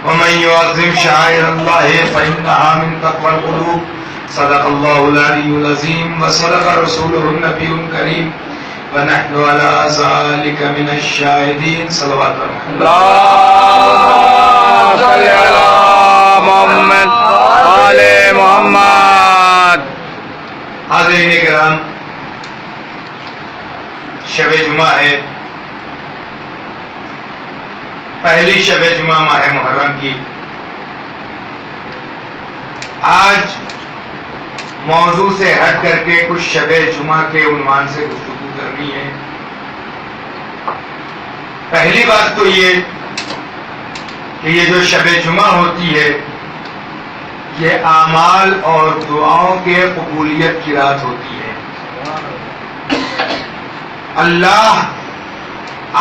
ومن يعظم شعائر الله فإنها من تقوى القلوب صدق الله العلي العظيم وصدق رسوله النبي الكريم ونحن على ذلك من الشاهدين صلوات اللهم صل على محمد آل محمد. حاضرین کرام، شب جمعہ ہے، پہلی شب جمعہ ماہ محرم کی. آج موضوع سے ہٹ کر کے کچھ شب جمعہ کے عنوان سے گفتگو کرنی ہے. پہلی بات تو یہ کہ یہ جو شب جمعہ ہوتی ہے یہ اعمال اور دعاؤں کے قبولیت کی رات ہوتی ہے. اللہ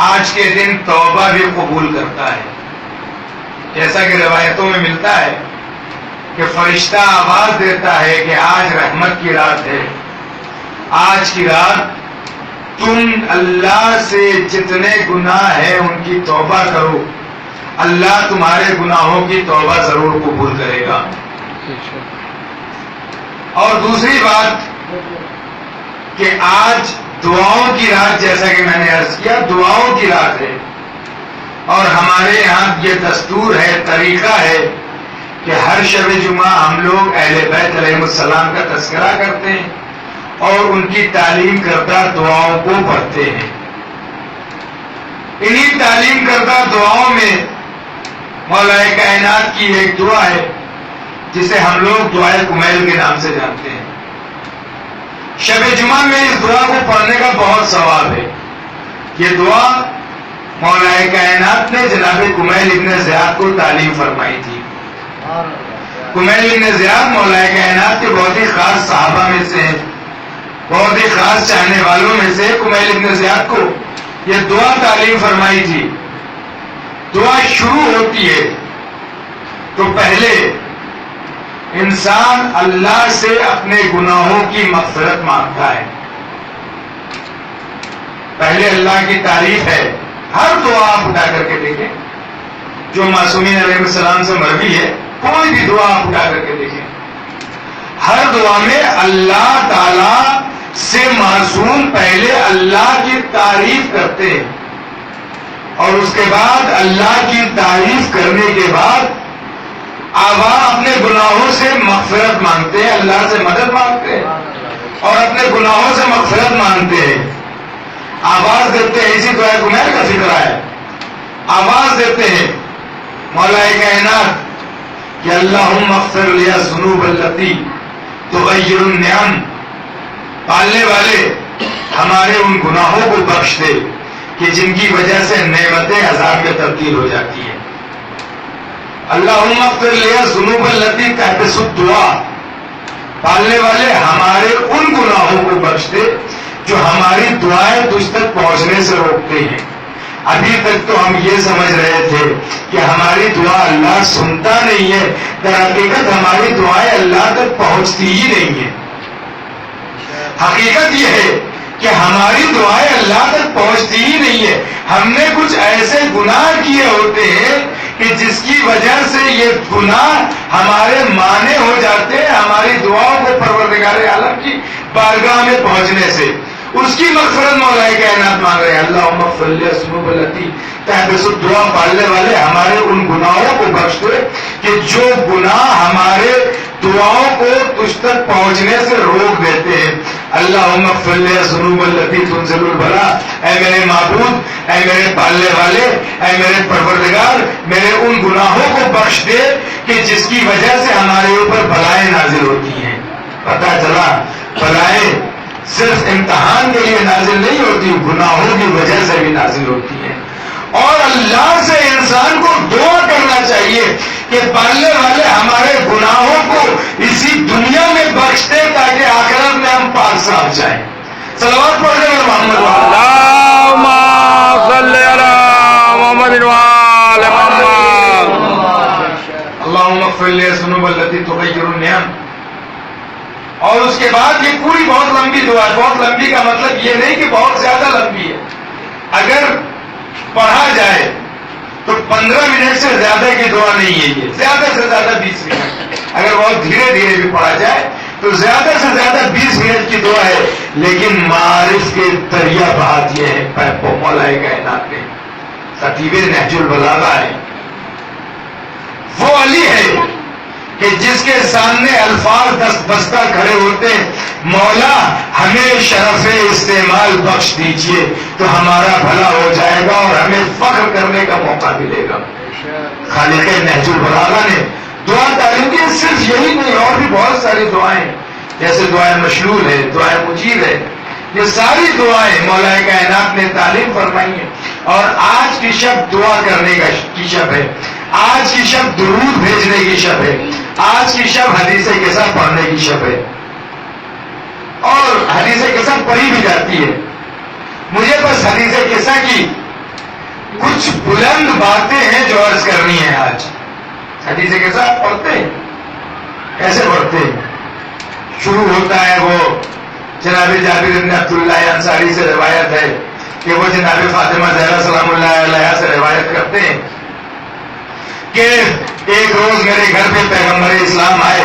آج کے دن توبہ بھی قبول کرتا ہے، جیسا کہ روایتوں میں ملتا ہے کہ فرشتہ آواز دیتا ہے کہ آج رحمت کی رات ہے، آج کی رات تم اللہ سے جتنے گناہ ہیں ان کی توبہ کرو، اللہ تمہارے گناہوں کی توبہ ضرور قبول کرے گا. اور دوسری بات کہ آج دعاؤں کی رات، جیسا کہ میں نے عرض کیا دعاؤں کی رات ہے، اور ہمارے یہاں یہ دستور ہے، طریقہ ہے کہ ہر شب جمعہ ہم لوگ اہل بیت علیہ السلام کا تذکرہ کرتے ہیں اور ان کی تعلیم کردہ دعاؤں کو پڑھتے ہیں. انہی تعلیم کردہ دعاؤں میں مولا کائنات کی ایک دعا ہے جسے ہم لوگ دعائے کمیل کے نام سے جانتے ہیں. شب جمعہ میں اس دعا کو پڑھنے کا بہت ثواب ہے. یہ دعا مولا کائنات نے جناب کمیل ابن زیاد کو تعلیم فرمائی تھی. کمیل ابن زیاد مولا کائنات کے بہت ہی خاص صحابہ میں سے ہیں، بہت ہی خاص چاہنے والوں میں سے کمیل ابن زیاد کو یہ دعا تعلیم فرمائی تھی. دعا شروع ہوتی ہے تو پہلے انسان اللہ سے اپنے گناہوں کی مغفرت مانگتا ہے. پہلے اللہ کی تعریف ہے. ہر دعا آپ اٹھا کر کے دیکھیں جو معصومین علیہ السلام سے مروی ہے، کوئی بھی دعا آپ اٹھا کر کے دیکھیں، ہر دعا میں اللہ تعالی سے معصوم پہلے اللہ کی تعریف کرتے ہیں اور اس کے بعد اللہ کی تعریف کرنے کے بعد عوام اپنے گناہوں سے مغفرت مانگتے ہیں، اللہ سے مدد مانگتے ہیں اور اپنے گناہوں سے مغفرت مانگتے ہیں. آواز دیتے ہیں، اسی دعائے کمیل کا فکر ہے، آواز دیتے ہیں مولا کائنات کہ اللہم اغفر لی الذنوب التی تغیر النعم، پالنے والے ہمارے ان گناہوں کو بخش دے کہ جن کی وجہ سے نعمتیں عذاب میں تبدیل ہو جاتی ہیں. اللہم اغفر لی الذنوب التی تحبس الدعاء، پالنے والے ہمارے ان گناہوں کو بخش دے جو ہماری دعائیں تجھ تک پہنچنے سے روکتے ہیں. ابھی تک تو ہم یہ سمجھ رہے تھے کہ ہماری دعا اللہ سنتا نہیں ہے، در حقیقت ہماری دعائیں اللہ تک پہنچتی ہی نہیں ہیں. حقیقت یہ ہے کہ ہماری دعائیں اللہ تک پہنچتی ہی نہیں ہے. ہم نے کچھ ایسے گناہ کیے ہوتے ہیں کہ جس کی وجہ سے یہ گناہ ہمارے مانے ہو جاتے ہیں ہماری دعاؤں کو پروردگار عالم کی بارگاہ میں پہنچنے سے. اس کی مغفرت مولا کائنات مانگ رہے ہیں. اللہم اغفر لی الذنوب التی تحبس الدعاء، پالنے والے ہمارے ان گناہوں کو بخش دے کہ جو گناہ ہمارے دعاؤں کو تجھ تک پہنچنے سے روک دیتے ہیں. اللہم اغفر لی الذنوب التی تنزل البلاء، اے میرے معبود، اے میرے پالنے والے، اے میرے پروردگار، میرے ان گناہوں کو بخش دے کہ جس کی وجہ سے ہمارے اوپر بلائیں نازل ہوتی ہیں. پتہ چلا بلائیں صرف امتحان کے لیے نازل نہیں ہوتی، گناہوں کی وجہ سے بھی نازل ہوتی ہیں. اور اللہ سے انسان کو دعا کرنا چاہیے کہ پالنے والے ہمارے گناہوں کو اسی دنیا میں بخش دے تاکہ آخرت میں ہم پاک صاحب جائیں. صلوات پڑھنے والے محمد اللہم صل علی محمد وآل محمد. اللہم اغفر لی الذنوب التی تغیر النعم. اور اس کے بعد یہ پوری بہت لمبی دعا ہے. بہت لمبی کا مطلب یہ نہیں کہ بہت زیادہ لمبی ہے. اگر پڑھا جائے تو 15 منٹ سے زیادہ کی دعا نہیں ہے یہ، زیادہ سے زیادہ 20 منٹ، اگر بہت دھیرے دھیرے بھی پڑھا جائے تو زیادہ سے زیادہ 20 منٹ کی دعا ہے، لیکن معارف کے دریا بہا دیے ہیں مولا کائنات نے۔ خطیب نہج البلاغہ ہے، وہ علی ہے کہ جس کے سامنے الفاظ دست بستہ کھڑے ہوتے، مولا ہمیں شرف استعمال بخش دیجئے تو ہمارا بھلا ہو جائے گا اور ہمیں فخر کرنے کا موقع ملے گا۔ خالق نہج البلاغہ نے دعا تعلیم کی، صرف یہی نہیں اور بھی بہت ساری دعائیں، جیسے دعائیں مشلول ہے، دعائیں مجیب ہے، یہ ساری دعائیں مولا کائنات نے تعلیم فرمائی ہیں۔ اور آج کی شب دعا کرنے کی شب ہے، آج کی شب درود بھیجنے کی شب ہے، آج کی شب حدیث قصہ پڑھنے کی شب ہے، اور حدیث قصہ پڑھی بھی جاتی ہے۔ مجھے بس حدیث قصہ کی کچھ بلند باتیں ہیں جو عرض کرنی ہے آج۔ حدیث قصہ پڑھتے ہیں، کیسے پڑھتے ہیں؟ شروع ہوتا ہے وہ جناب جابر بن عبداللہ انصاری سے روایت ہے کہ وہ جناب فاطمہ زہرا سلام اللہ علیہا سے روایت کرتے ہیں کہ ایک روز میرے گھر پہ پیغمبر اسلام آئے،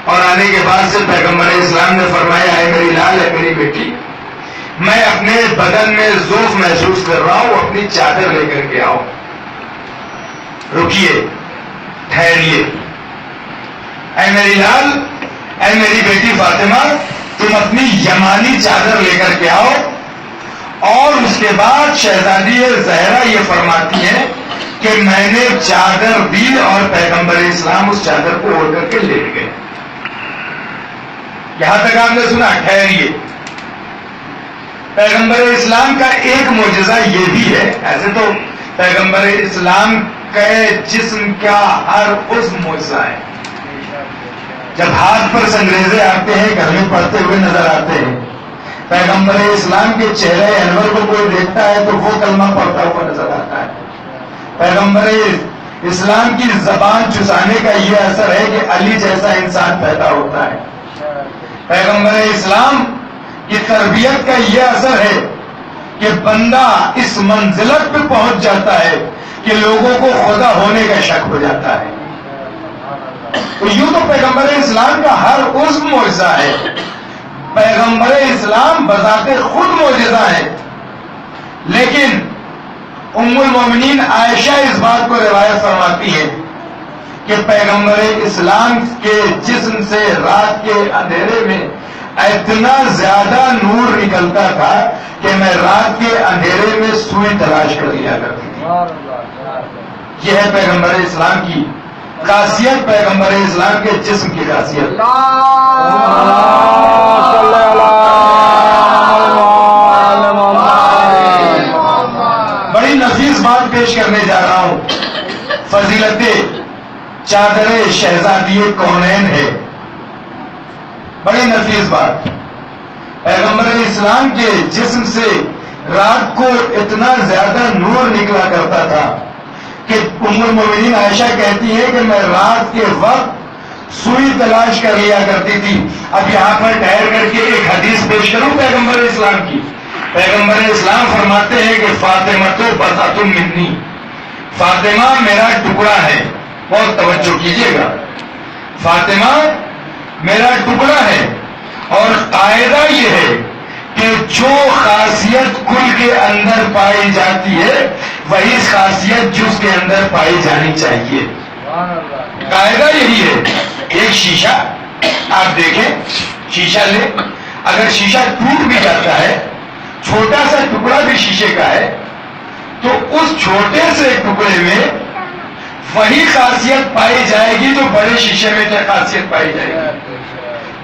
اور آنے کے بعد سے پیغمبر اسلام نے فرمایا، ہے میری لال، ہے میری بیٹی، میں اپنے بدن میں ضعف محسوس کر رہا ہوں، اپنی چادر لے کر کے آؤ۔ رکیے، ٹھہریے، اے میری لال، اے میری بیٹی فاطمہ، تم اپنی یمانی چادر لے کر کے آؤ۔ اور اس کے بعد شہزادی زہرا یہ فرماتی ہے کہ میں نے چادر دی اور پیغمبر اسلام اس چادر کو اوڑھ کر کے لیٹ گئے۔ یہاں تک آپ نے سنا، ٹھہریے۔ پیغمبر اسلام کا ایک معجزہ یہ بھی ہے، ایسے تو پیغمبر اسلام کے جسم کا ہر عضو معجزہ ہے۔ جب ہاتھ پر سنگریزے آتے ہیں، گھر میں پڑھتے ہوئے نظر آتے ہیں، پیغمبر اسلام کے چہرے انور کو کوئی دیکھتا ہے تو وہ کلمہ پڑھتا ہوا نظر آتا ہے۔ پیغمبر اسلام کی زبان چسانے کا یہ اثر ہے کہ علی جیسا انسان پیدا ہوتا ہے۔ پیغمبر اسلام کی تربیت کا یہ اثر ہے کہ بندہ اس منزلت پہ پہنچ جاتا ہے کہ لوگوں کو خدا ہونے کا شک ہو جاتا ہے۔ تو یوں تو پیغمبر اسلام کا ہر عضو معجزہ ہے، پیغمبر اسلام بذات خود معجزہ ہے، لیکن ام المومنین عائشہ اس بات کو روایت فرماتی ہے کہ پیغمبر اسلام کے جسم سے رات کے اندھیرے میں اتنا زیادہ نور نکلتا تھا کہ میں رات کے اندھیرے میں سوئی تلاش کر لیا کرتی تھی۔ یہ ہے پیغمبر اسلام کی خاصیت، پیغمبر اسلام کے جسم کی خاصیت۔ بڑی نفیس بات پیش کرنے جا رہا ہوں، فضیلت چادر شہزادی کونین ہے، بڑی نفیس بات۔ پیغمبر اسلام کے جسم سے رات کو اتنا زیادہ نور نکلا کرتا تھا کہ ام المومنین عائشہ کہتی ہے کہ میں رات کے وقت سوئی تلاش کر لیا کرتی تھی۔ اب یہاں پر ٹھہر کر کے ایک حدیث پیش کروں پیغمبر اسلام کی۔ پیغمبر اسلام فرماتے ہیں کہ فاطمہ تو بضعۃ منی، فاطمہ میرا ٹکڑا ہے۔ بہت توجہ کیجیے گا، فاطمہ میرا ٹکڑا ہے، اور قاعدہ یہ ہے کہ جو خاصیت کل کے اندر پائی جاتی ہے وہی خاصیت جز کے اندر پائی جانی چاہیے۔ قاعدہ یہی ہے۔ ایک شیشہ آپ دیکھیں، شیشہ لے، اگر شیشہ ٹوٹ بھی جاتا ہے، چھوٹا سا ٹکڑا بھی شیشے کا ہے، تو اس چھوٹے سے ٹکڑے میں وہی خاصیت پائی جائے گی جو بڑے شیشے میں کیا خاصیت پائی جائے گی۔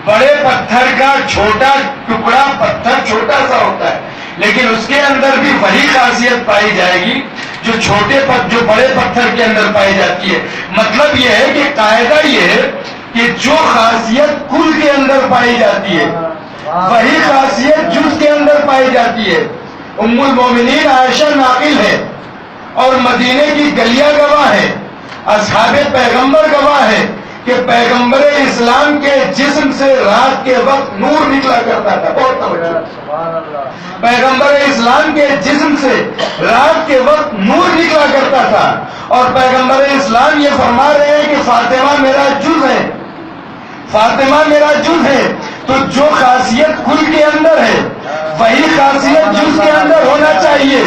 بڑے پتھر کا چھوٹا ٹکڑا، پتھر چھوٹا سا ہوتا ہے لیکن اس کے اندر بھی وہی خاصیت پائی جائے گی جو بڑے پتھر کے اندر پائی جاتی ہے۔ مطلب یہ ہے کہ قاعدہ یہ ہے کہ جو خاصیت کل کے اندر پائی جاتی ہے وہی خاصیت جز کے اندر پائی جاتی ہے۔ ام المومنین عائشہ ناقل ہے اور مدینے کی گلیاں گواہ ہیں، اصحاب پیغمبر گواہ ہیں کہ پیغمبر اسلام کے جسم سے رات کے وقت نور نکلا کرتا تھا. بہت توجہ. پیغمبر اسلام کے جسم سے رات کے وقت نور نکلا کرتا تھا. اور پیغمبر اسلام یہ فرما رہے ہیں کہ فاطمہ میرا جز ہے, فاطمہ میرا جز ہے. تو جو خاصیت کل کے اندر ہے وہی خاصیت جز کے اندر ہونا چاہیے.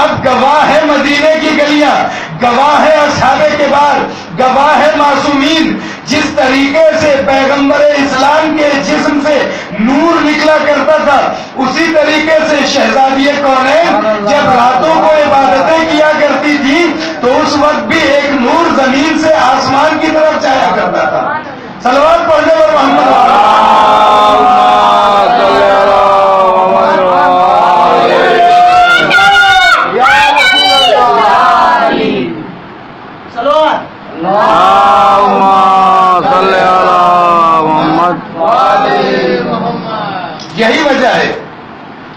اب گواہ ہے مدینے کی گلیاں, گواہ ہے اصحاب کبار, گواہ ہے معصومین. جس طریقے سے پیغمبر اسلام کے جسم سے نور نکلا کرتا تھا اسی طریقے سے شہزادی کونین جب راتوں کو عبادتیں کیا کرتی تھی تو اس وقت بھی ایک نور زمین سے آسمان کی طرف جایا کرتا تھا. صلوات پڑھنے پر محمد یہی وجہ ہے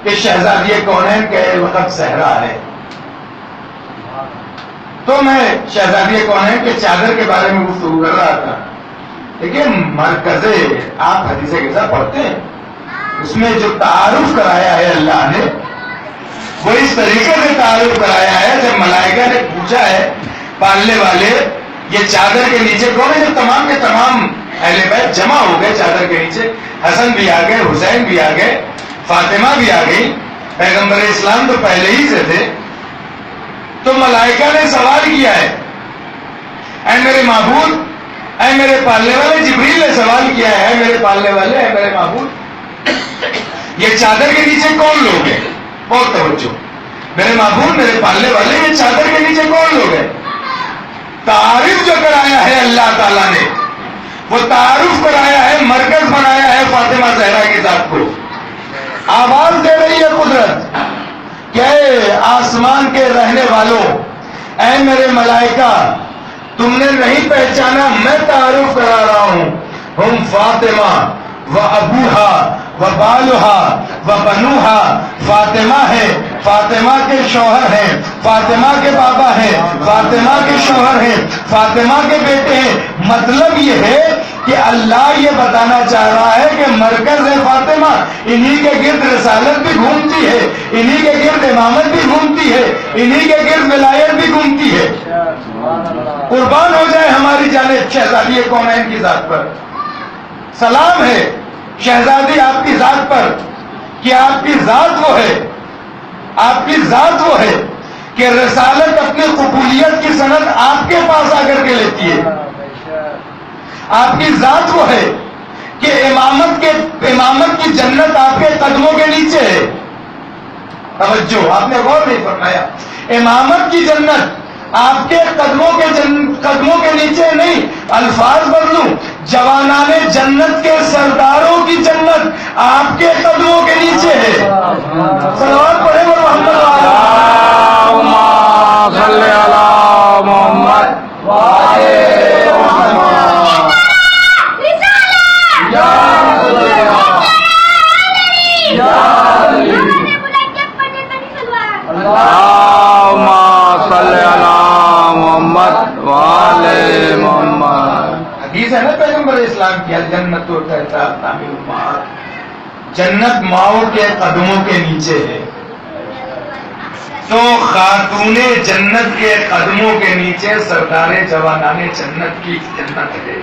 کہ شہزادی کونین کے وقت صحرا ہے. تو میں شہزادی کونین کے چادر کے بارے میں گفتگو کر رہا تھا. دیکھیے مرکز آپ حدیث قصہ پڑھتے ہیں, اس میں جو تعارف کرایا ہے اللہ نے وہ اس طریقے سے تعارف کرایا ہے جب ملائکہ نے پوچھا ہے پالنے والے یہ چادر کے نیچے کون ہے, جب تمام کے تمام اہل بیت جمع ہو گئے چادر کے نیچے, حسن بھی آ گئے, حسین بھی آ گئے, فاطمہ بھی آ گئی, پیغمبر اسلام تو پہلے ہی سے تھے. تو ملائکہ نے سوال کیا ہے اے میرے معبود, اے میرے پالنے والے. جبریل نے سوال کیا ہے اے میرے پالنے والے, اے میرے معبود, یہ چادر کے نیچے کون لوگ ہیں؟ بہت توجہ. میرے معبود, میرے پالنے والے, یہ چادر کے نیچے کون لوگ ہیں؟ تعارف جو کرایا ہے اللہ تعالیٰ نے وہ تعارف کرایا ہے, مرکز بنایا ہے فاطمہ زہرا کی ذات کو. آواز دے رہی ہے قدرت کہ اے آسمان کے رہنے والوں, اے میرے ملائکہ, تم نے نہیں پہچانا, میں تعارف کرا رہا ہوں. ہم فاطمہ و ابوہا و بالہا و بنوہا. فاطمہ ہے, فاطمہ کے شوہر ہیں, فاطمہ کے بابا ہیں, فاطمہ کے شوہر ہیں, فاطمہ کے بیٹے ہیں. مطلب یہ ہے کہ اللہ یہ بتانا چاہ رہا ہے کہ مرکز ہے فاطمہ, انہی کے گرد رسالت بھی گھومتی ہے, انہی کے گرد امامت بھی گھومتی ہے, انہی کے گرد ولایت بھی گھومتی ہے. قربان ہو جائے ہماری جانب شہزادی کونین کی ذات پر. سلام ہے شہزادی آپ کی ذات پر کہ آپ کی ذات وہ ہے, آپ کی ذات وہ ہے کہ رسالت اپنی قبولیت کی سند آپ کے پاس آ کر کے لیتی ہے. آپ کی ذات وہ ہے کہ امامت کی جنت آپ کے قدموں کے نیچے ہے. توجہ, آپ نے غور نہیں فرمایا. امامت کی جنت آپ کے قدموں کے نیچے نہیں, الفاظ بدلوں, جوانان جنت کے سرداروں کی جنت آپ کے قدموں کے نیچے ہے. صلوات پڑھیں اور محمد صلی علی محمد حدیث ہے نا پیغمبر اسلام کی, الجنت تعمیر امہات, جنت ماؤں کے قدموں کے نیچے ہے. تو خاتون جنت کے قدموں کے نیچے سردار جوانان جنت کی جنت ہے.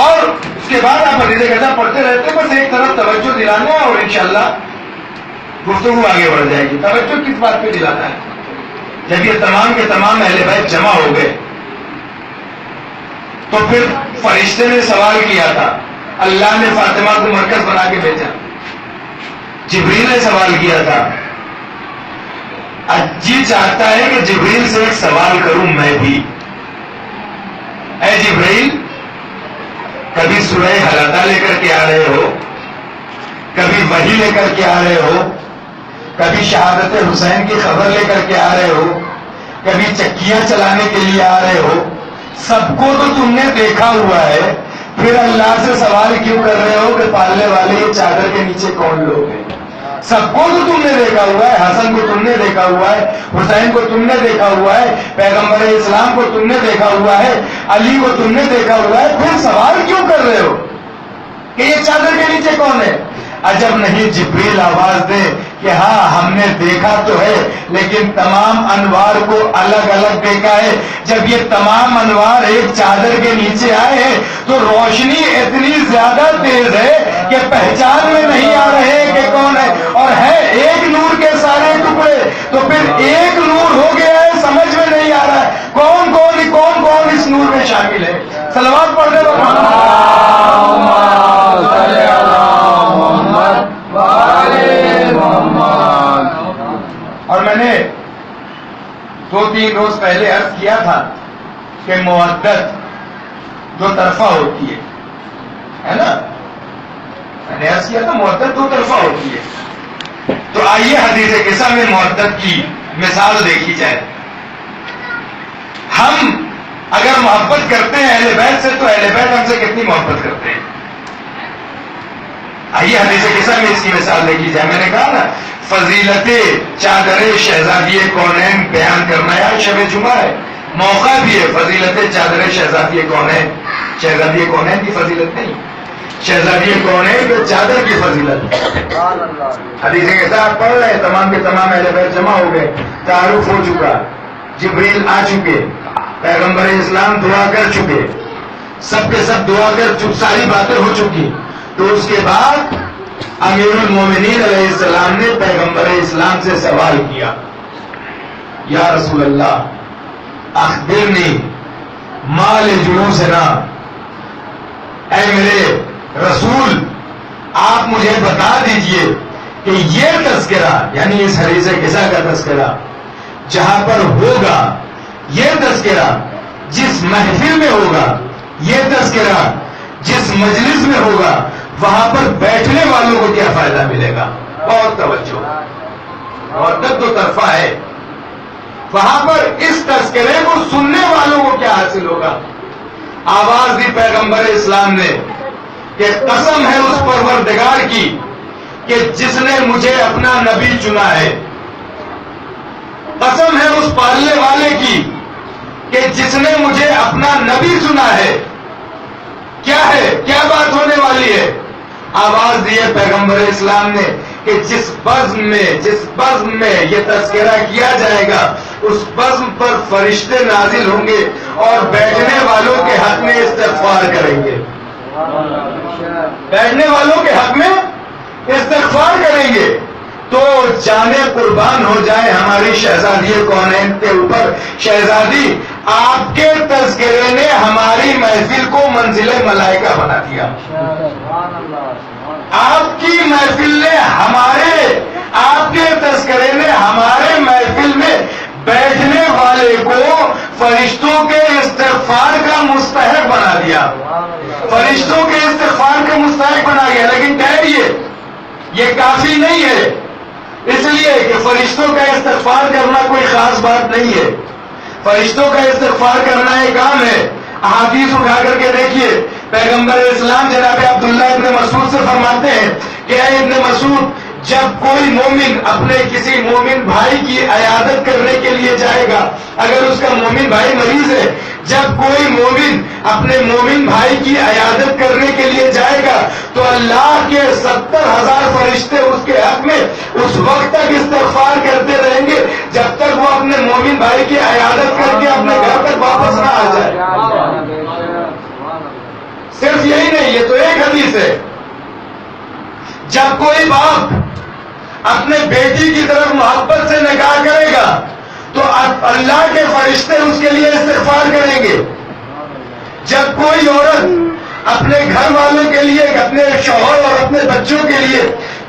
اور اس کے بعد آپ حدیث قصہ پڑھتے رہتے, بس ایک طرف توجہ دلانا ہے اور انشاءاللہ گفتگو آگے بڑھ جائے گی. توجہ کس بات پہ دلانا ہے؟ جب یہ تمام کے تمام اہل بیت جمع ہو گئے تو پھر فرشتے نے سوال کیا تھا, اللہ نے فاطمہ کو مرکز بنا کے بھیجا. جبریل نے سوال کیا تھا. جی چاہتا ہے کہ جبریل سے ایک سوال کروں میں بھی. اے جبریل, کبھی سورہ حلقہ لے کر کے آ رہے ہو, کبھی وحی لے کر کے آ رہے ہو, کبھی شہادت حسین کی خبر لے کر کے آ رہے ہو, کبھی چکیاں چلانے کے لیے آ رہے ہو. سب کو تو تم نے دیکھا ہوا ہے, پھر اللہ سے سوال کیوں کر رہے ہو کہ پالنے والے یہ چادر کے نیچے کون لوگ ہیں؟ سب کو تو تم نے دیکھا ہوا ہے، حسن کو تم نے دیکھا ہوا ہے، حسین کو تم نے دیکھا ہوا ہے، پیغمبر اسلام کو تم نے دیکھا ہوا ہے، علی کو تم نے دیکھا ہوا ہے، پھر سوال کیوں کر رہے ہو کہ یہ چادر کے نیچے کون ہے؟ عجب نہیں جبریل آواز دے کہ ہاں ہم نے دیکھا تو ہے لیکن تمام انوار کو الگ الگ دیکھا ہے. جب یہ تمام انوار ایک چادر کے نیچے آئے ہیں تو روشنی اتنی زیادہ تیز ہے کہ پہچان میں نہیں آ رہے کہ کون ہے، اور ہے ایک نور کے سارے ٹکڑے، تو پھر ایک نور ہو گیا ہے، سمجھ میں نہیں آ رہا ہے کون کون اس نور میں شامل ہے. صلوات پڑھنے اور میں نے 2-3 روز پہلے عرض کیا تھا کہ مودت دو طرفہ ہوتی ہے نا، میں نے عرض کیا تھا مودت دو طرفہ ہوتی ہے. تو آئیے حدیث قصہ میں مودت کی مثال دیکھی جائے. ہم اگر محبت کرتے ہیں اہل بیت سے تو اہل بیت ہم سے کتنی محبت کرتے ہیں. آئیے حدیث قصہ میں اس کی مثال دیکھی جائے. میں نے کہا نا فضیلت چادر شہزادی کونین بیان کرنا ہے، شب جمعہ ہے، موقع بھی ہے. فضیلت چادر شہزادی کونین، شہزادی کونین کی فضیلت نہیں، شہزادی کونین کے چادر کی فضیلت. حدیث قصہ آپ پڑھ رہے ہیں، تمام کے تمام اہل بیت جمع ہو گئے، تعارف ہو چکا، جبریل آ چکے، پیغمبر اسلام دعا کر چکے، سب کے سب دعا کر ساری باتیں ہو چکی. تو اس کے بعد امیر المومنین علیہ السلام نے پیغمبر اسلام سے سوال کیا، یا رسول اللہ اخبرنی مال جلوسنا، اے میرے رسول آپ مجھے بتا دیجئے کہ یہ تذکرہ یعنی اس حدیث قصہ کا تذکرہ جہاں پر ہوگا، یہ تذکرہ جس محفل میں ہوگا، یہ تذکرہ جس مجلس میں ہوگا، وہاں پر بیٹھنے والوں کو کیا فائدہ ملے گا. بہت توجہ، مودت دو طرفہ ہے. وہاں پر اس تذکرے کو سننے والوں کو کیا حاصل ہوگا. آواز دی پیغمبر اسلام نے کہ قسم ہے اس پروردگار کی کہ جس نے مجھے اپنا نبی چنا ہے، قسم ہے اس پالنے والے کی کہ جس نے مجھے اپنا نبی چنا ہے. کیا ہے، کیا بات ہونے والی ہے؟ آواز دی ہے پیغمبر اسلام نے کہ جس بزم میں یہ تذکرہ کیا جائے گا اس بزم پر فرشتے نازل ہوں گے اور بیٹھنے والوں کے حق میں استغفار کریں گے. بیٹھنے والوں کے حق میں استغفار کریں گے. تو جانے قربان ہو جائے ہماری شہزادی کونین کے اوپر. شہزادی آپ کے تذکرے نے ہماری محفل کو منزل ملائکہ بنا دیا. آپ کی محفل نے آپ کے تذکرے نے ہمارے محفل میں بیٹھنے والے کو فرشتوں کے استغفار کا مستحق بنا دیا. فرشتوں کے استغفار کا مستحق بنا دیا. لیکن ٹھہریے، یہ کافی نہیں ہے، اس لیے کہ فرشتوں کا استغفار کرنا کوئی خاص بات نہیں ہے. فرشتوں کا استغفار کرنا ایک کام ہے. احادیث اٹھا کر کے دیکھیے، پیغمبر اسلام جناب عبداللہ ابن مسعود سے فرماتے ہیں کہ اے ابن مسعود، جب کوئی مومن اپنے کسی مومن بھائی کی عیادت کرنے کے لیے جائے گا، اگر اس کا مومن بھائی مریض ہے، جب کوئی مومن اپنے مومن بھائی کی عیادت کرنے کے لیے جائے گا تو اللہ کے 70,000 فرشتے اس کے حق میں اس وقت تک استغفار کرتے رہیں گے جب تک وہ اپنے مومن بھائی کی عیادت کر کے اپنے گھر تک واپس نہ آ جائے. صرف یہی نہیں، یہ تو ایک حدیث ہے. جب کوئی باپ اپنے بیٹی کی طرف محبت سے نگاہ کرے گا تو اللہ کے فرشتے اس کے لیے استغفار کریں گے. جب کوئی عورت اپنے گھر والوں کے لیے، اپنے شوہر اور اپنے بچوں کے لیے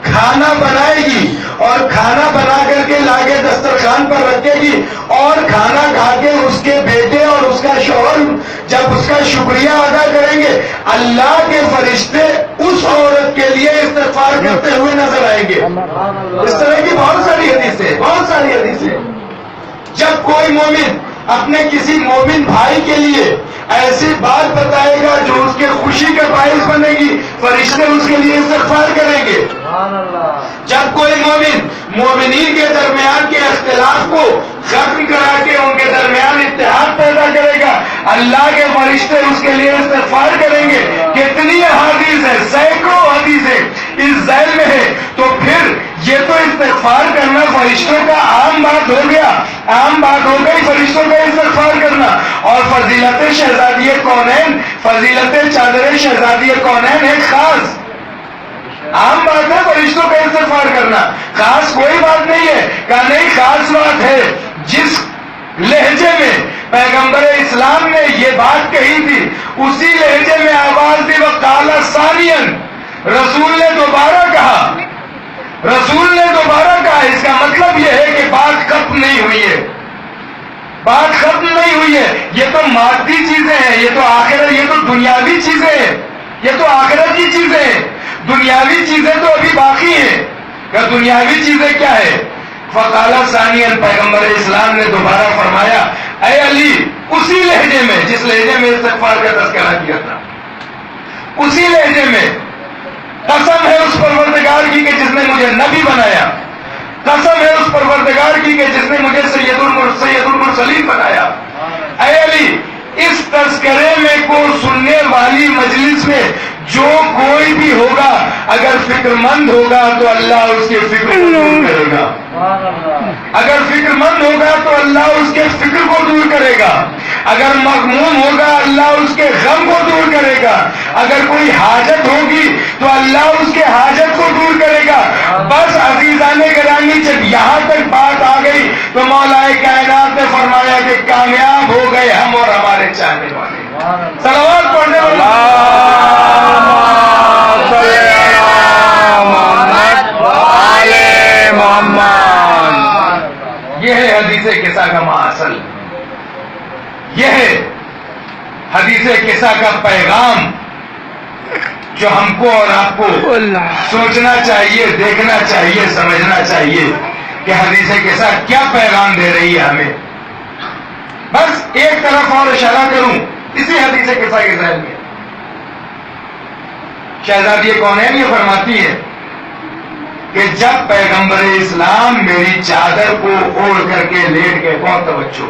کھانا بنائے گی اور کھانا بنا کر کے لا کے دسترخوان پر رکھے گی اور کھانا کھا کے اس کے بیٹے اور اس کا شوہر جب اس کا شکریہ ادا کریں گے، اللہ کے فرشتے اس عورت کے لیے استغفار کرتے ہوئے نظر آئیں گے. اس طرح کی بہت ساری حدیثیں. جب کوئی مومن اپنے کسی مومن بھائی کے لیے ایسی بات بتائے گا جو اس کے خوشی کا باعث بنے گی، فرشتے اس کے لیے استغفار کریں گے۔ جب کوئی مومن مومنین کے درمیان کے اختلاف کو ختم کرا کے ان کے درمیان اتحاد پیدا کرے گا، اللہ کے فرشتے اس کے لیے استغفار کریں گے۔ کتنی احادیث ہے، سینکڑوں حدیثیں اس ذیل میں ہے۔ تو پھر یہ تو استغفار کرنا فرشتوں کا عام بات ہو گیا، عام بات ہو گئی فرشتوں کا استغفار کرنا۔ اور فضیلت شہزادی کونین، فضیلت چادر شہزادی کونین ہے خاص، عام بات ہے فرشتوں کا استغفار کرنا، خاص کوئی بات نہیں ہے۔ کہا نہیں، خاص بات ہے۔ جس لہجے میں پیغمبر اسلام نے یہ بات کہی تھی اسی لہجے میں آواز دی، وقال ثانیاً، رسول نے دوبارہ کہا، رسول نے دوبارہ کہا۔ اس کا مطلب یہ ہے کہ بات ختم نہیں ہوئی ہے، بات ختم نہیں ہوئی ہے۔ یہ تو مادی چیزیں ہیں، یہ تو آخرت، یہ تو دنیاوی چیزیں ہیں، یہ تو آخرت کی چیزیں ہیں۔ دنیاوی چیزیں تو ابھی باقی ہیں۔ کہ دنیاوی چیزیں کیا ہے؟ فقال ثانیاً، پیغمبر اسلام نے دوبارہ فرمایا، اے علی، اسی لہجے میں جس لہجے میں استغفار کا تذکرہ کیا تھا، اسی لہجے میں، قسم ہے اس پروردگار کی کہ جس نے مجھے نبی بنایا، قسم ہے اس پروردگار کی کہ جس نے مجھے سید المرسلین بنایا۔ اے علی، اس تذکرے میں کو سننے والی مجلس میں جو کوئی بھی ہوگا اگر فکر مند ہوگا تو اللہ اس کے فکر کو دور کرے گا، اگر فکر مند ہوگا تو اللہ اس کے فکر کو دور کرے گا، اگر مغموم ہوگا اللہ اس کے غم کو دور کرے گا، اگر کوئی حاجت ہوگی تو اللہ اس کے حاجت کو دور کرے گا۔ بس عزیزان گرامی، جب یہاں تک بات آ گئی تو مولا کائنات نے فرمایا کہ کامیاب ہو گئے ہم اور ہمارے چاہنے والے۔ صلوات پڑھنے والے یہ ہے حدیث قصہ کا ماصل، یہ ہے حدیث قصہ کا پیغام جو ہم کو اور آپ کو سوچنا چاہیے، دیکھنا چاہیے، سمجھنا چاہیے کہ حدیث قصہ کیا پیغام دے رہی ہے ہمیں۔ بس ایک طرف اور اشارہ کروں اسی حدیث قصہ کے ذہن میں، شہزادی کونین یہ فرماتی ہے کہ جب پیغمبر اسلام میری چادر کو اوڑھ کر کے لیٹ گئے، بہت توجہ،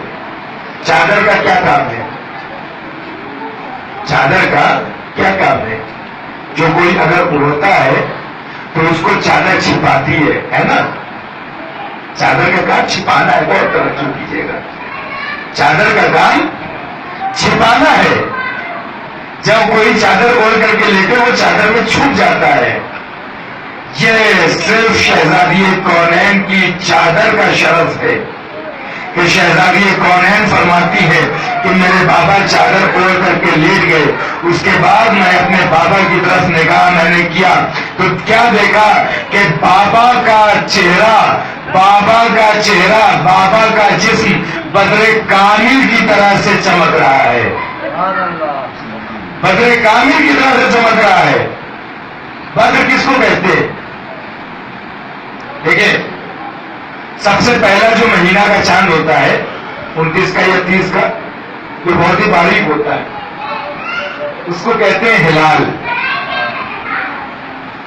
چادر کا کیا کام ہے؟ چادر کا کیا کام ہے؟ جو کوئی اگر اوڑھتا ہے تو اس کو چادر چھپاتی ہے نا؟ چادر کا کام چھپانا ہے، بہت توجہ کیجیے گا، چادر کا کام چھپانا ہے۔ جب کوئی چادر اوڑھ کر کے لیٹے وہ چادر میں چھپ جاتا ہے۔ یہ صرف شہزادی کونین کی چادر کا شرف ہے کہ شہزادی کونین فرماتی ہے کہ میرے بابا چادر اوڑھ کر کے لیٹ گئے، اس کے بعد میں اپنے بابا کی طرف نگاہ میں نے کیا تو کیا دیکھا کہ بابا کا چہرہ، بابا کا چہرہ، بابا کا جسم بدر کامل کی طرح سے چمک رہا ہے، بدر کامل کی طرح سے چمک رہا ہے۔ بدر کس کو کہتے؟ دیکھیں، سب سے پہلا جو مہینہ کا چاند ہوتا ہے 29 کا یا 30 کا، جو بہت ہی باریک ہوتا ہے، اس کو کہتے ہیں ہلال،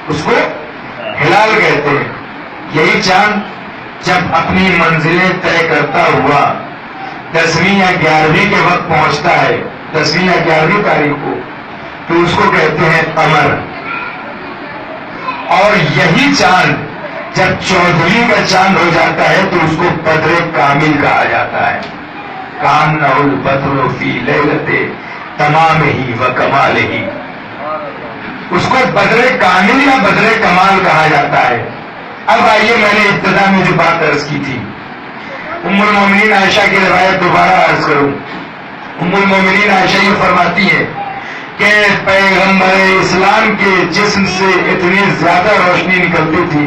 اس کو ہلال کہتے ہیں۔ یہی چاند جب اپنی منزلیں طے کرتا ہوا 10ویں یا 11ویں کے وقت پہنچتا ہے، 10ویں یا 11ویں تاریخ کو، تو اس کو کہتے ہیں قمر۔ اور یہی چاند جب 14ویں کا چاند ہو جاتا ہے تو اس کو بدر کامل کہا جاتا ہے۔ کان البدر فی لیلۃ تمام ہی و کمال ہی، اس کو بدر کامل یا بدر کمال کہا جاتا ہے۔ اب آئیے، میں نے ابتدا میں جو بات عرض کی تھی، ام المومنین عائشہ کی روایت دوبارہ عرض کروں۔ ام المومنین عائشہ یہ فرماتی ہے کہ پیغمبر اسلام کے جسم سے اتنی زیادہ روشنی نکلتی تھی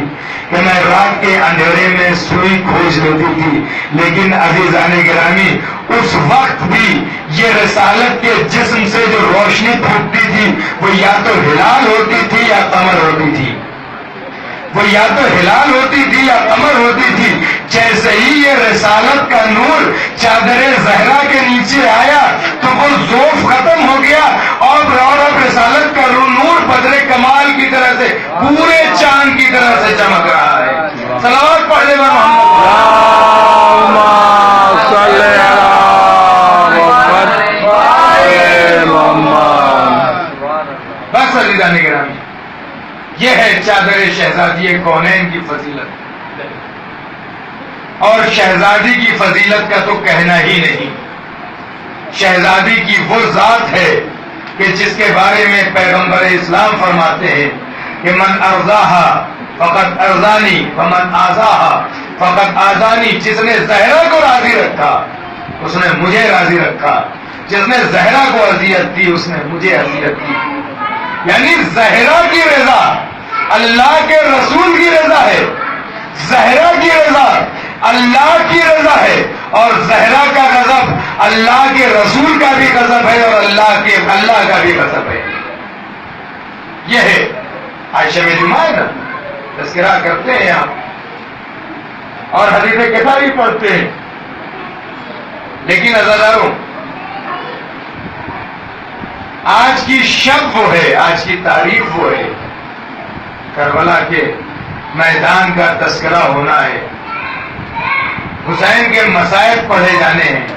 کہ میں رات کے اندھیرے میں سوئی کھوج لیتی تھی، لیکن عزیزان گرامی اس وقت بھی یہ رسالت کے جسم سے جو روشنی پھوٹتی تھی وہ یا تو ہلال ہوتی تھی یا قمر ہوتی تھی، وہ یا تو ہلال ہوتی تھی یا قمر ہوتی تھی. جیسے ہی یہ رسالت کا نور چادر زہرا کے نیچے آیا تو وہ ذوف ختم ہو گیا اور اب رسالت کا نور بدر کمال کی طرح سے پورے چاند کی طرح سے چمک رہا ہے. صلوات پڑھ لے محمد. اللهم صل على محمد. بس عزیزان گرامی، یہ ہے چادر شہزادی کونین کی فضیلت. اور شہزادی کی فضیلت کا تو کہنا ہی نہیں. شہزادی کی وہ ذات ہے کہ جس کے بارے میں پیغمبر اسلام فرماتے ہیں کہ من ارضاہا فقط ارضانی ومن آزاہا فقط آزانی. جس نے زہرا کو راضی رکھا اس نے مجھے راضی رکھا، جس نے زہرا کو اذیت دی اس نے مجھے اذیت دی. یعنی زہرا کی رضا اللہ کے رسول کی رضا ہے، زہرا کی رضا اللہ کی رضا ہے، اور زہرا کا غضب اللہ کے رسول کا بھی غضب ہے اور اللہ کا بھی غضب ہے. یہ ہے عائشہ میں جمعہ ہے نا، تذکرہ کرتے ہیں آپ اور حدیث کتاب بھی پڑھتے ہیں. لیکن عزیزانو، آج کی شب وہ ہے، آج کی تاریخ وہ ہے، کربلا کے میدان کا تذکرہ ہونا ہے، حسین کے مصائب پڑھے جانے ہیں.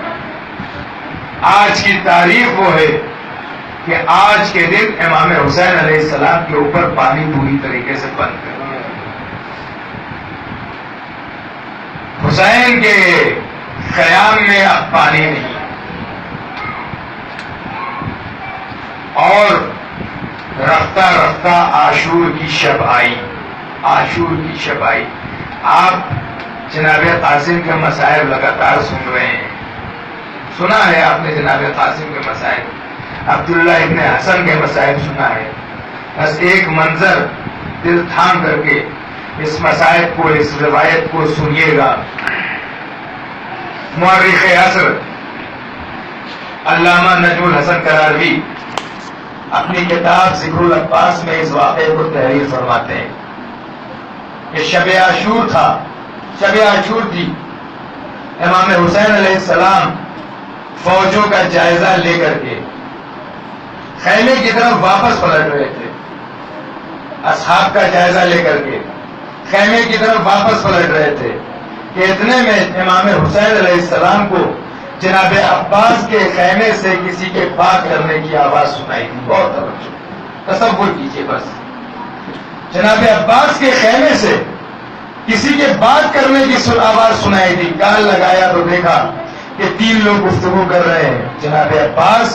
آج کی تاریخ وہ ہے کہ آج کے دن امام حسین علیہ السلام کے اوپر پانی پوری طریقے سے بند کر دیا. حسین کے قیام میں اب پانی نہیں. اور رفتہ رفتہ عاشور کی شب آئی، عاشور کی شب آئی. آپ جناب قاسم کے مسائل لگاتار سن رہے ہیں، سنا ہے آپ نے جناب قاسم کے مسائل، عبداللہ ابن حسن کے مسائل سنا ہے. بس ایک منظر دل تھام کر کے اس مسائل کو، اس روایت کو سنیے گا. مورخ عصر علامہ نجم الحسن قراروی اپنی کتاب ذکر العباس میں اس واقعے کو تحریر فرماتے ہیں کہ شب عاشور تھا، شب عاشور تھی. امام حسین علیہ السلام فوجوں کا جائزہ لے کر کے خیمے کی طرف واپس پلٹ رہے تھے. اصحاب کا جائزہ لے کر کے خیمے کی طرف واپس پلٹ رہے تھے کہ اتنے میں امام حسین علیہ السلام کو جناب عباس کے خیمے سے کسی کے بات کرنے کی آواز سنائی دی. بہت توجہ، تصور کیجیے. بس جناب عباس کے خیمے سے کسی کے بات کرنے کی آواز سنائی دی. کان لگایا تو دیکھا کہ 3 لوگ گفتگو کر رہے ہیں، جناب عباس،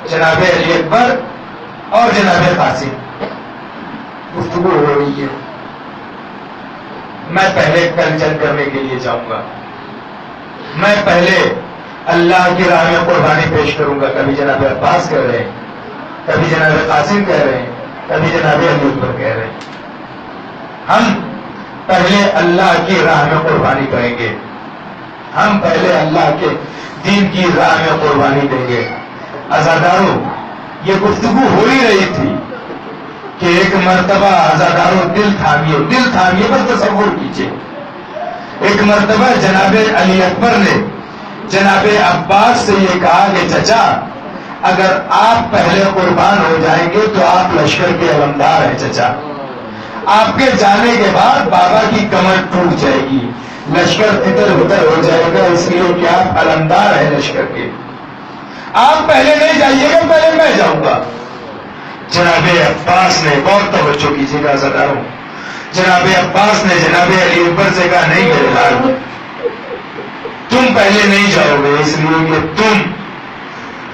جناب علی اکبر اور جناب قاسم. گفتگو ہو رہی ہے. میں پہلے کنچن کرنے کے لیے جاؤں گا، میں پہلے اللہ کی راہ میں قربانی پیش کروں گا. کبھی جناب عباس کہہ رہے ہیں، کبھی جناب قاسم کہہ رہے ہیں، کبھی جناب علی اکبر کہہ رہے ہیں. ہم پہلے اللہ کی راہ میں قربانی کریں گے، ہم پہلے اللہ کے دین کی راہ میں قربانی دیں گے. عزاداروں، یہ گفتگو ہو ہی رہی تھی کہ ایک مرتبہ عزاداروں دل تھامیے پر تصور کیجیے. ایک مرتبہ جناب علی اکبر نے جناب عباس سے یہ کہا کہ چچا، اگر آپ پہلے قربان ہو جائیں گے تو آپ لشکر کے علمدار ہیں. چچا، آپ کے جانے کے بعد بابا کی کمر ٹوٹ جائے گی، لشکر تتر بتر ہو جائے گا، اس لیے کہ آپ علمدار ہیں لشکر کے. آپ پہلے نہیں جائیے گا، پہلے میں جاؤں گا. جناب عباس نے، بہت توجہ کیجیے گا عزاداروں، جناب عباس نے جناب علی اکبر سے کہا نہیں میرے لال، تم پہلے نہیں جاؤ گے، اس لیے کہ تم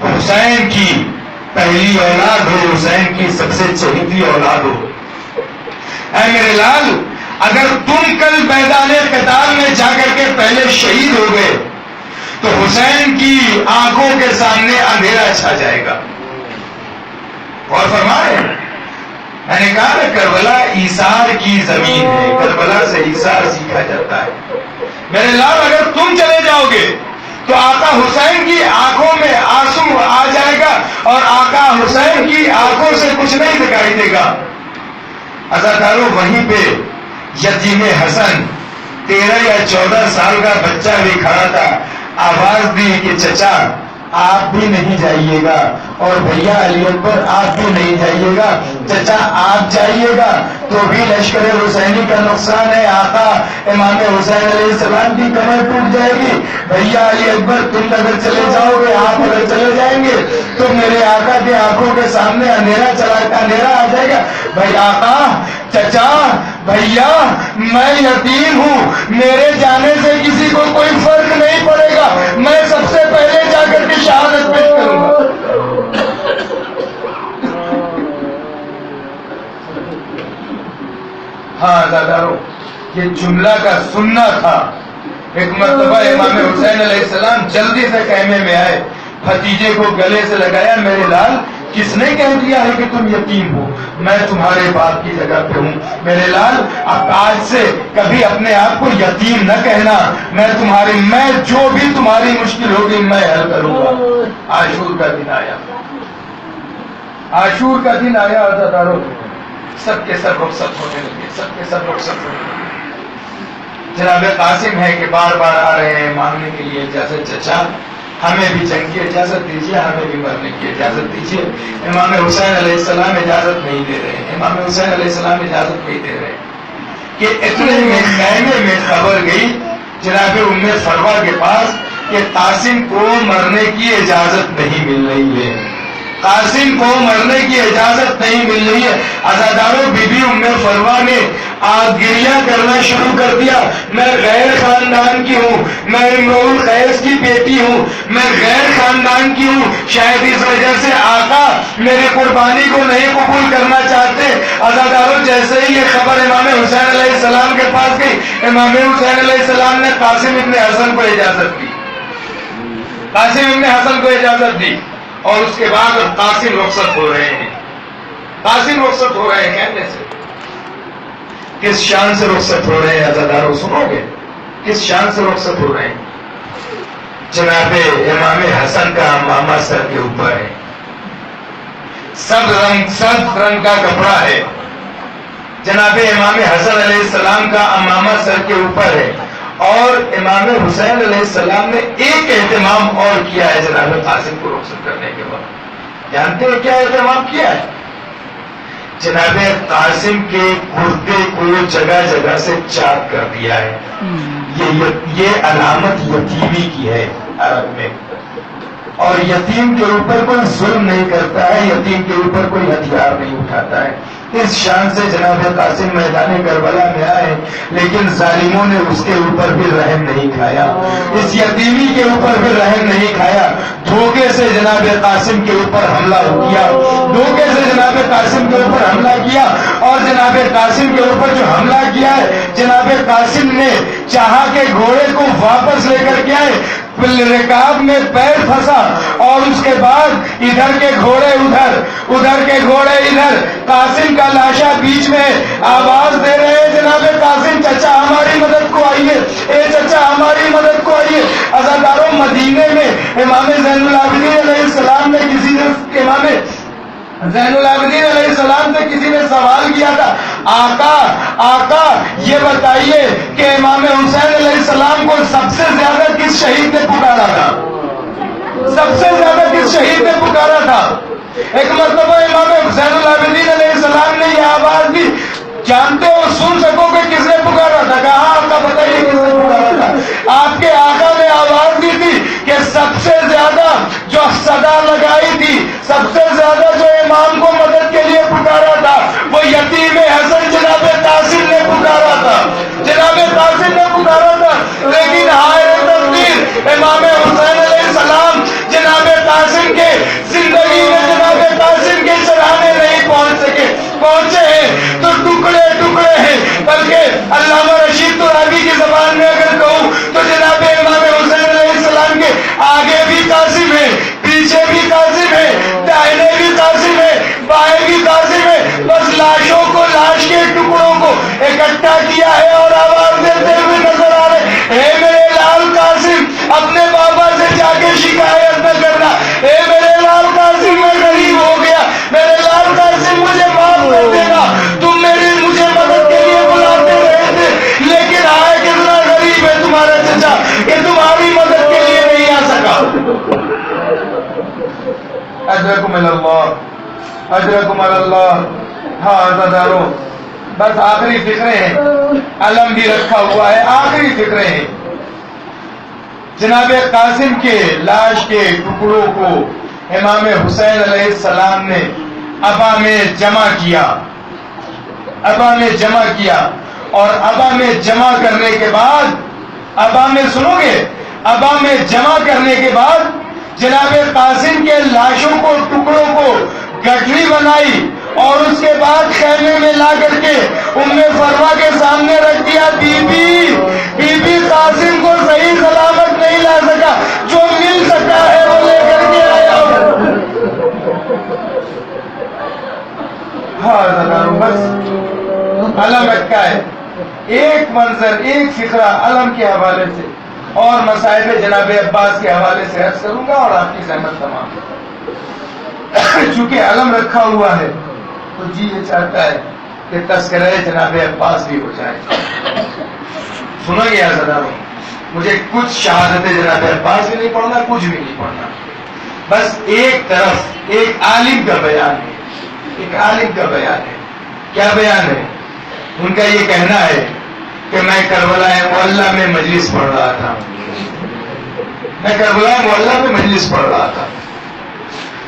حسین کی پہلی اولاد ہو، حسین کی سب سے چہیتی اولاد ہو. اے میرے لال، اگر تم کل میدان قتال میں جا کر کے پہلے شہید ہو گئے تو حسین کی آنکھوں کے سامنے اندھیرا چھا جائے گا. اور فرمائے، میں نے کہا نا کربلا ایثار کی زمین ہے، کربلا سے ایثار سیکھا جاتا ہے. میرے لال، اگر تم چلے جاؤ گے تو آقا حسین کی آنکھوں میں آنسو آ جائے گا اور آقا حسین کی آنکھوں سے کچھ نہیں دکھائی دے گا. عزاداروں، وہیں پہ یتیم حسن 13 یا 14 سال کا بچہ بھی کھڑا تھا، آواز دی کہ چچا آپ بھی نہیں جائیے گا، اور بھیا علی اکبر آپ بھی نہیں جائیے گا، چچا آپ جائیے گا تو بھی لشکر حسینی کا نقصان ہے، آقا امام حسین علیہ السلام کی کمر ٹوٹ جائے گی، بھیا علی اکبر تم اگر چلے جاؤ گے، آپ اگر چلے جائیں گے تو میرے آقا کی آنکھوں کے سامنے اندھیرا آ جائے گا، بھائی آقا چچا بھیا میں یتیم ہوں، میرے جانے سے کسی کو کوئی فرق نہیں پڑے گا، میں سب سے پہلے جا کر کے شہادت پیش کروں گا۔ ہاں دادارو، یہ جملہ کا سننا تھا۔ ایک مرتبہ امام حسین علیہ السلام جلدی سے خیمے میں آئے، بھتیجے کو گلے سے لگایا، میرے لال کس نے کہہ دیا ہے کہ تم یتیم ہو؟ میں تمہارے باپ کی جگہ پہ ہوں، میرے لال اب آج سے کبھی اپنے آپ کو یتیم نہ کہنا، میں جو بھی تمہاری مشکل ہوگی میں حل کروں گا۔ عاشور کا دن آیا، عاشور کا دن آیا، عزادارو سب کے سب رخصت ہونے لگے، سب کے سب رخصت ہونے لگے۔ جناب قاسم ہے کہ بار بار آ رہے ہیں مانگنے کے لیے اجازت، چچا ہمیں بھی جنگ کی اجازت دیجیے، ہمیں بھی مرنے کی اجازت دیجیے۔ امام حسین علیہ السلام اجازت نہیں دے رہے ہیں، امام حسین علیہ السلام اجازت نہیں دے رہے کہ اتنے میں خیمے میں خبر گئی جناب ام فروا کے پاس کہ قاسم کو مرنے کی اجازت نہیں مل رہی ہے، قاسم کو مرنے کی اجازت نہیں مل رہی ہے۔ عزادارو بی بی ام فروا نے گریہ کرنا شروع کر دیا، میں غیر خاندان کی ہوں، میں امرؤ القیس کی بیٹی ہوں، میں غیر خاندان کی ہوں، شاید اس وجہ سے آقا میری قربانی کو نہیں قبول کرنا چاہتے۔ عزادارو جیسے ہی یہ خبر امام حسین علیہ السلام کے پاس گئی، امام حسین علیہ السلام نے قاسم ابن حسن کو اجازت دی، قاسم ابن حسن کو اجازت دی، اور اس کے بعد اب قاسم رخصت ہو رہے ہیں، قاسم رخصت ہو رہے ہیں۔ کہنے سے کس شان سے رخصت ہو رہے ہیں عزادارو سنو گے، کس شان سے رخصت ہو رہے ہیں؟ جناب امام حسن کا امامہ سر کے اوپر ہے، سبز رنگ کا کپڑا ہے، جناب امام حسن علیہ السلام کا امامہ سر کے اوپر ہے، اور امام حسین علیہ السلام نے ایک اہتمام اور کیا ہے جناب قاسم کو رخصت کرنے کے بعد، جانتے ہیں کیا اہتمام کیا ہے؟ جناب قاسم کے کردے کو جگہ جگہ سے چاک کر دیا ہے، یہ علامت یتیمی کی ہے عرب میں، اور یتیم کے اوپر کوئی ظلم نہیں کرتا ہے، یتیم کے اوپر کوئی ہتھیار نہیں اٹھاتا ہے۔ اس شان سے جناب قاسم میدان کربلا میں آئے، لیکن ظالموں نے اس کے اوپر بھی رحم نہیں کھایا، اس یتیمی کے اوپر بھی رحم نہیں کھایا، دھوکے سے جناب قاسم کے اوپر حملہ کیا، دھوکے سے جناب قاسم کے اوپر حملہ کیا، اور جناب قاسم کے اوپر جو حملہ کیا ہے، جناب قاسم نے چاہا کہ گھوڑے کو واپس لے کر کے آئے، رکاب میں پیر پھنسا، اور اس کے بعد ادھر کے گھوڑے ادھر کے گھوڑے ادھر، قاسم کا لاشا بیچ میں آواز دے رہے ہیں جناب قاسم چچا ہماری مدد کو آئیے، اے چچا ہماری مدد کو آئیے۔ عزادارو مدینے میں امام زین العابدین علیہ السلام نے امام زین العابدین علیہ السلام سے کسی نے سوال کیا تھا، آقا یہ بتائیے کہ امام حسین علیہ السلام کو سب سے زیادہ کس شہید نے پکارا تھا؟ سب سے زیادہ کس شہید نے پکارا تھا؟ ایک مرتبہ امام حسین العابدین علیہ السلام نے یہ آواز دی، جانتے ہو سن سکو کہ کس نے پکارا تھا؟ کہا آقا بتائیے کس نے پکارا تھا؟ آپ کے آقا نے آواز دی تھی کہ سب سے زیادہ جو صدا لگائی تھی، سب سے زیادہ جو امام کو مدد کے لیے پکارا تھا، وہ یتیم حسن جناب قاسم نے پکارا تھا، جناب قاسم نے پکارا تھا۔ لیکن ہائے تقدیر، امام حسین علیہ السلام جناب قاسم کے زندگی میں جناب قاسم کے سراہنے نہیں پہنچ سکے، پہنچے ہیں تو ٹکڑے ٹکڑے ہیں، بلکہ علامہ رشید ترابی کی زبان میں اگر کہوں تو جناب امام حسین علیہ السلام کے آگے بھی قاسم ہے، پیچھے بھی قاسم ہے، دائنے بھی قاسم ہے، بائیں بھی قاسم ہے، بس لاشوں کو، لاش کے ٹکڑوں کو اکٹھا کیا ہے اور آواز دیتے ہوئے نظر آ رہے، اے میرے لال قاسم اپنے بابا سے جا کے شکایت نہ کرنا، اے میرے لال قاسم میں غریب ہو گیا، میرے لال قاسم مجھے معاف کر دینا، تم مجھے مدد کے لیے بلاتے رہے اجرکم اللہ اجرکم اللہ۔ ہاں عزادارو، بس آخری فکرے ہیں، علم بھی رکھا ہوا ہے، آخری فکرے ہیں۔ جناب قاسم کے لاش کے ٹکڑوں کو امام حسین علیہ السلام نے ابا میں جمع کیا، ابا میں جمع کیا، اور ابا میں جمع کرنے کے بعد، ابا میں سنو گے، ابا میں جمع کرنے کے بعد جناب قاسم کے لاشوں کو، ٹکڑوں کو گٹھڑی بنائی، اور اس کے بعد خیمے میں لا کر کے ام فروا کے سامنے رکھ دیا۔ بی بی قاسم کو صحیح سلامت نہیں لا سکا، جو مل سکا ہے وہ لے کر کے آیا ہوں۔ ہاں بس علم رکھا ہے، ایک منظر، ایک فقرہ علم کے حوالے سے اور مصائب جناب عباس کے حوالے سے عرض کروں گا، اور آپ کی زحمت تمام۔ چونکہ علم رکھا ہوا ہے تو جی یہ چاہتا ہے کہ تذکرہ جناب عباس بھی ہو جائے۔ سنا گیا عزادارو، مجھے کچھ شہادت جناب عباس بھی نہیں پڑھنا، کچھ بھی نہیں پڑھنا، بس ایک طرف ایک عالم کا بیان ہے، ایک عالم کا بیان ہے۔ کیا بیان ہے؟ ان کا یہ کہنا ہے کہ میں کربلا معلیٰ میں مجلس پڑھ رہا تھا، میں کربلا معلیٰ میں مجلس پڑھ رہا تھا،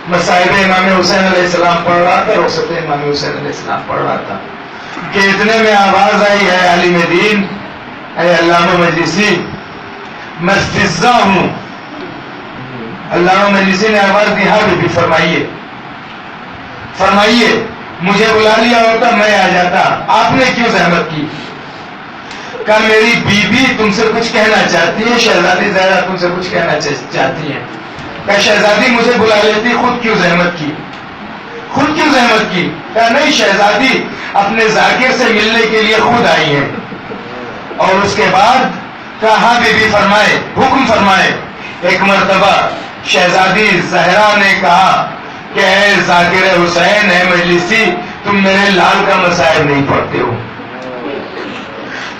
مصائب امام حسین علیہ السلام پڑھ رہا تھا، رخصت امام حسین علیہ السلام پڑھ رہا تھا، کہ اتنے میں آواز آئی ہے عالم دین، اے علامہ مجلسی، میں فضا ہوں۔ علامہ مجلسی نے آواز دی، ہاں بی فرمائیے فرمائیے، مجھے بلا لیا ہوتا میں آ جاتا، آپ نے کیوں زحمت کی؟ کہا میری بیوی تم سے کچھ کہنا چاہتی ہے، شہزادی زہرا تم سے کچھ کہنا چاہتی ہے۔ کہا شہزادی مجھے بلا لیتی، خود کیوں زحمت کی؟ خود کیوں زحمت کی؟ کہا نہیں، شہزادی اپنے ذاکر سے ملنے کے لیے خود آئی ہیں۔ اور اس کے بعد کہا ہاں بی بی فرمائے، حکم فرمائے۔ ایک مرتبہ شہزادی زہرا نے کہا کہ اے ذاکر حسین، اے مجلسی، تم میرے لال کا مصائب نہیں پڑھتے ہو،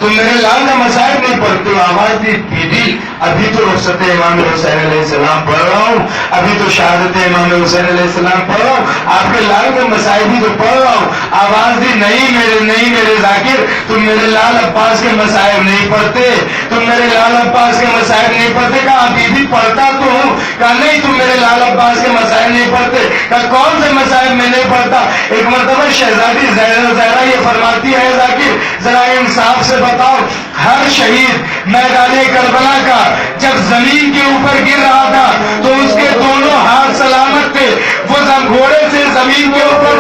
تم میرے لال کا مصائب نہیں پڑھتے ہو۔ آواز دی، بی ابھی تو رخصت امام حسین علیہ السلام پڑھ رہا ہوں، ابھی تو شہادت امام حسین علیہ السلام پڑھ رہا ہوں، آپ کے لال کے مصائب ہی تو پڑھ رہا ہوں۔ آواز دی، نہیں میرے ذاکر، تم میرے لال عباس کے مصائب نہیں پڑھتے، تم میرے لال عباس کے مصائب نہیں پڑھتے۔ کہا ابھی بھی پڑھتا تو ہوں۔ کہا نہیں، تم میرے لال عباس کے مصائب نہیں پڑھتے۔ کہا کون سے مصائب میں نہیں پڑھتا؟ ایک مرتبہ شہزادی زہرا یہ فرماتی ہے، ذاکر ذرا انصاف سے بتاؤ، ہر شہید میدان کربلا کا جب زمین کے اوپر گر رہا تھا تو اس کے دونوں ہاتھ سلامت تھے، وہ گھوڑے سے زمین کے اوپر